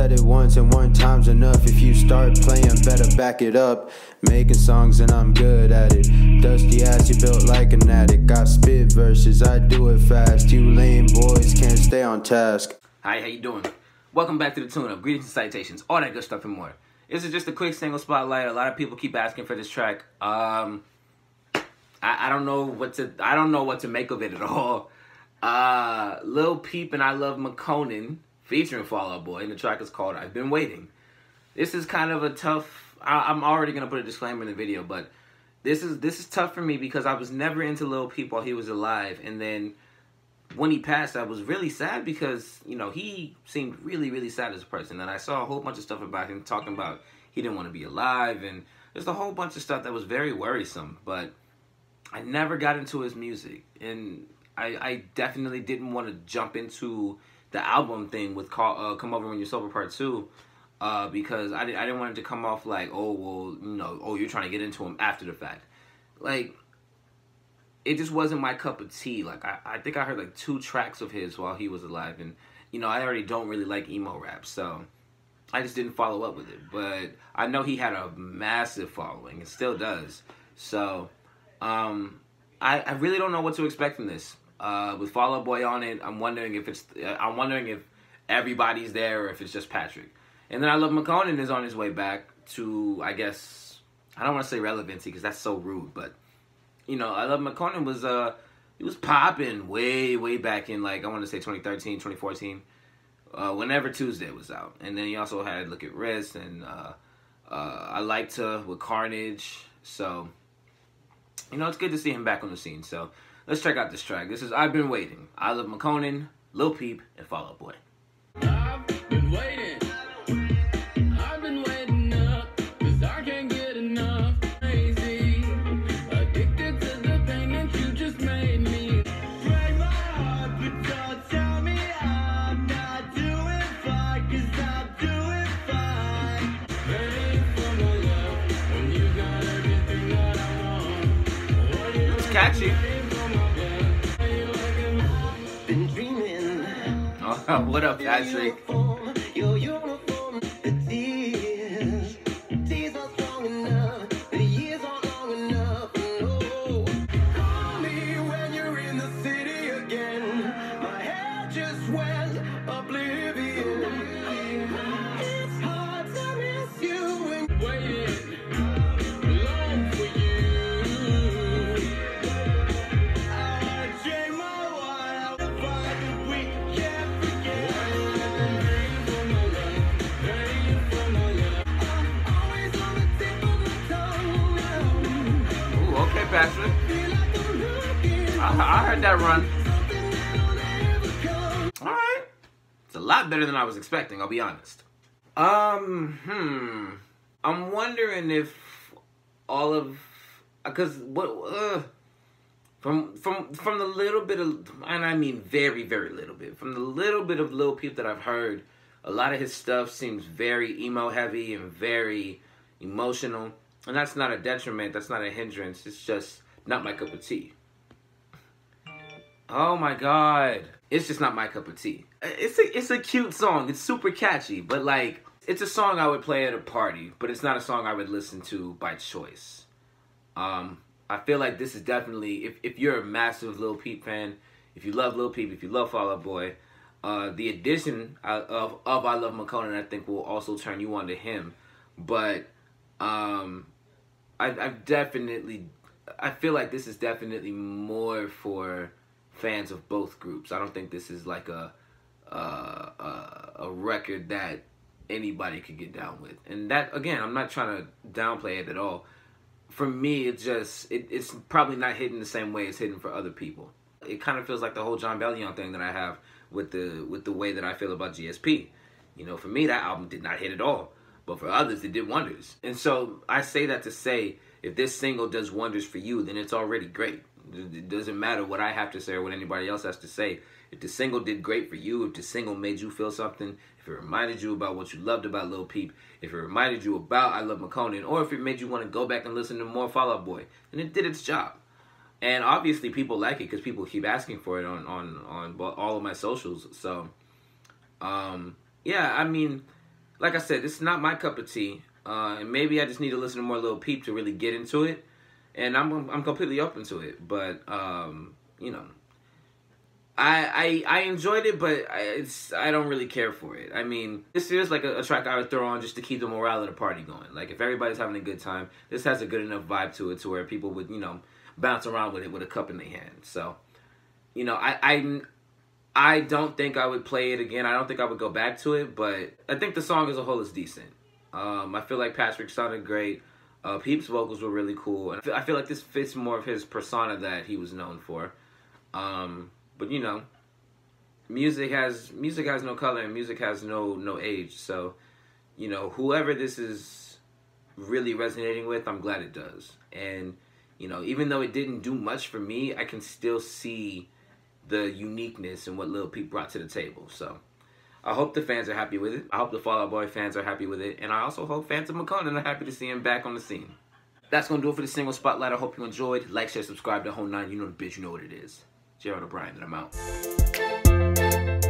said it once and one time's enough. If you start playing, better back it up. Making songs and I'm good at it. Dusty ass, you built like an addict. I spit verses, I do it fast. You lame boys can't stay on task. Hi, how you doing? Welcome back to the tune-up. Greetings and salutations, all that good stuff and more. This is just a quick single spotlight. A lot of people keep asking for this track. I don't know what to make of it at all. Lil Peep and iLoveMakonnen featuring Fall Out Boy, and the track is called I've Been Waiting. This is kind of a tough, I'm already gonna put a disclaimer in the video, but this is tough for me because I was never into Lil Peep while he was alive, and then when he passed, I was really sad because, you know, he seemed really, really sad as a person, and I saw a whole bunch of stuff about him talking about he didn't want to be alive, and there's a whole bunch of stuff that was very worrisome, but I never got into his music, and I definitely didn't want to jump into the album thing with Come Over When You're Sober Part 2, because I didn't want it to come off like, oh, well, you know, oh, you're trying to get into him after the fact. Like, it just wasn't my cup of tea. Like, I think I heard like 2 tracks of his while he was alive, and, you know, I already don't really like emo rap, so I just didn't follow up with it. But I know he had a massive following, and still does, so I really don't know what to expect from this. With Fall Out Boy on it, I'm wondering if everybody's there or if it's just Patrick. And then iLoveMakonnen is on his way back to, I guess, I don't want to say relevancy because that's so rude, but, you know, iLoveMakonnen was he was popping way back in, like, I want to say 2013, 2014, whenever Tuesday was out. And then he also had Look at Wrist and I Like To with Carnage. So, you know, it's good to see him back on the scene. So let's check out this track. This is I've Been Waiting. iLoveMakonnen, Lil Peep, and Fall Out Boy. I've been waiting. I've been waiting up, 'cause I can't get enough. Crazy, addicted to the pain that you just made me. Break my heart, but don't tell me I'm not doing fine, 'cause I'm doing fine. Paying for my love when you got everything that I want. It's catchy. What up, Patrick? Patrick, I heard that run. Alright. It's a lot better than I was expecting, I'll be honest. I'm wondering if all of, because from the little bit of, and I mean very little bit, from the little bit of Lil Peep that I've heard, a lot of his stuff seems very emo heavy and very emotional. And that's not a detriment, that's not a hindrance, it's just not my cup of tea. Oh my God. It's just not my cup of tea. It's a cute song, it's super catchy, but like, it's a song I would play at a party, but it's not a song I would listen to by choice. I feel like this is definitely, if you're a massive Lil Peep fan, if you love Lil Peep, if you love Fall Out Boy, the addition of iLoveMakonnen, I think, will also turn you on to him. But I feel like this is definitely more for fans of both groups. I don't think this is like a record that anybody could get down with. And that, again, I'm not trying to downplay it at all. For me, it's probably not hitting the same way it's hitting for other people. It kind of feels like the whole John Bellion thing that I have with the way that I feel about GSP. You know, for me, that album did not hit at all. But for others, it did wonders. And so I say that to say, if this single does wonders for you, then it's already great. It doesn't matter what I have to say or what anybody else has to say. If the single did great for you, if the single made you feel something, if it reminded you about what you loved about Lil Peep, if it reminded you about iLoveMakonnen, or if it made you want to go back and listen to more Fall Out Boy, then it did its job. And obviously people like it because people keep asking for it on all of my socials. So, yeah, I mean, like I said, this is not my cup of tea. And maybe I just need to listen to more Lil Peep to really get into it. And I'm completely open to it. But, you know, I enjoyed it, but I don't really care for it. I mean, this feels like a track I would throw on just to keep the morale of the party going. Like, if everybody's having a good time, this has a good enough vibe to it to where people would, you know, bounce around with it with a cup in their hand. So, you know, I don't think I would play it again. I don't think I would go back to it, but I think the song as a whole is decent. I feel like Patrick sounded great. Peep's vocals were really cool. And I feel like this fits more of his persona that he was known for. But you know, music has no color and music has no age. So, you know, whoever this is really resonating with, I'm glad it does. And, you know, even though it didn't do much for me, I can still see the uniqueness and what Lil Peep brought to the table. So, I hope the fans are happy with it. I hope the Fall Out Boy fans are happy with it. And I also hope fans of McConnen are happy to see him back on the scene. That's going to do it for the single spotlight. I hope you enjoyed. Like, share, subscribe, the whole nine. You know the bitch, you know what it is. Gerald O'Brien, and I'm out.